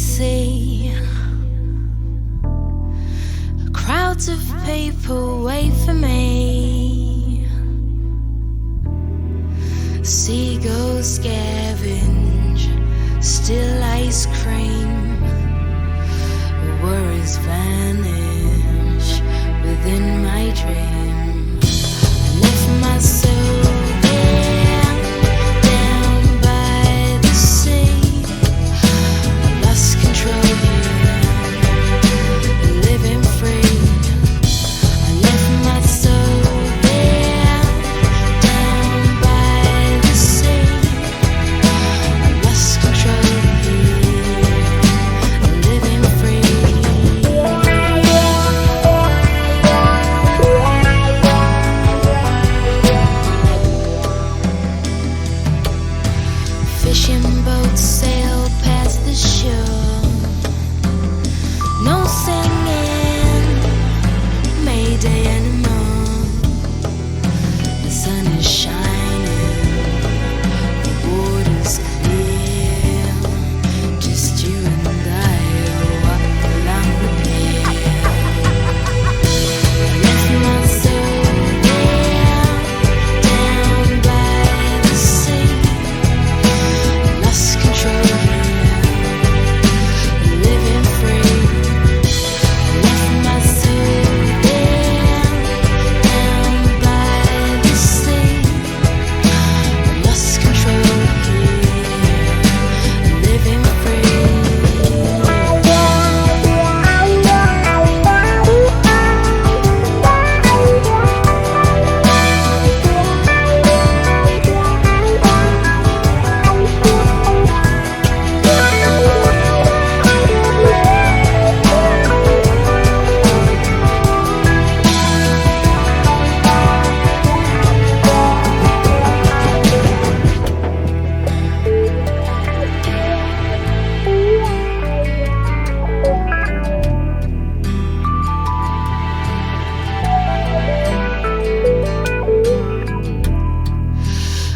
see crowds of people wait for me. Seagulls scavenge still ice cream. Worries vanish within my dream. I left my soul there, down by the sea. I lost control here, living free. I left my soul there, down by the sea. I lost control here, living free. Fishing boats sail past the shore. No singing, Mayday anymore. The sun is shining, the water's clear. Just you and I walk along the pier. I left my soul there, down by the sea. Lost control here, living free. I left my soul there, down by the sea. Lost control here, living free.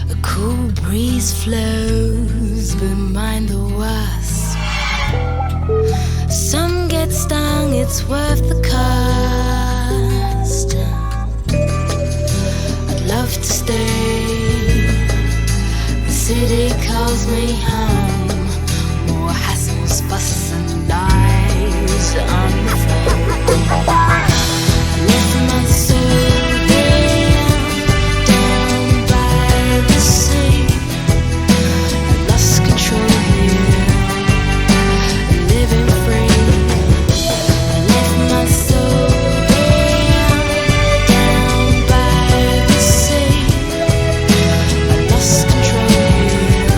A cool breeze flows behind the wasp. Some get stung, it's worth the cost. I'd love to stay. The city calls me home. More hassles, fuss, and lies on the phone. I left my soul there, down by the sea. I lost control here, living free. I left my soul there, down by the sea. I lost control here,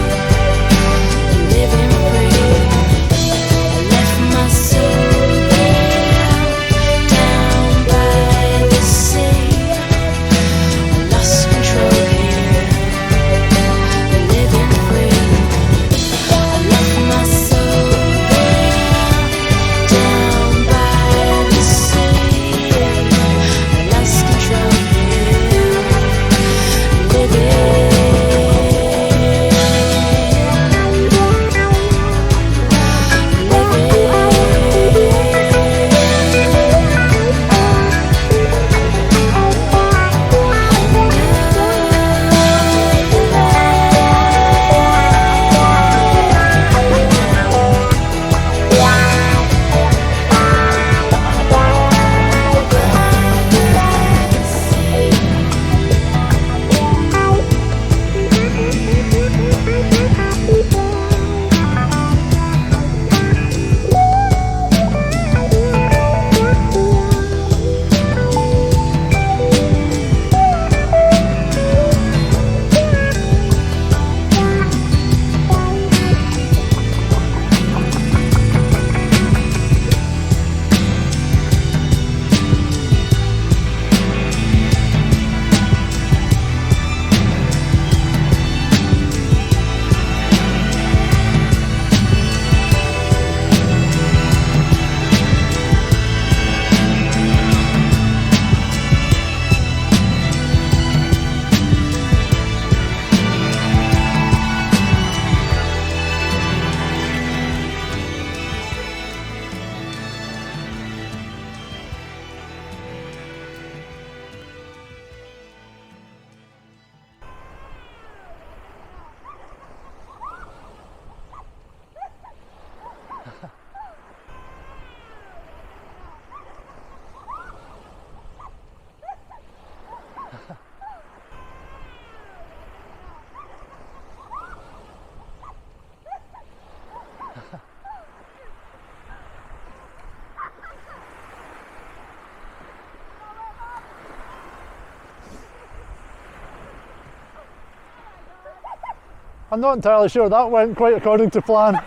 I'm not entirely sure that went quite according to plan.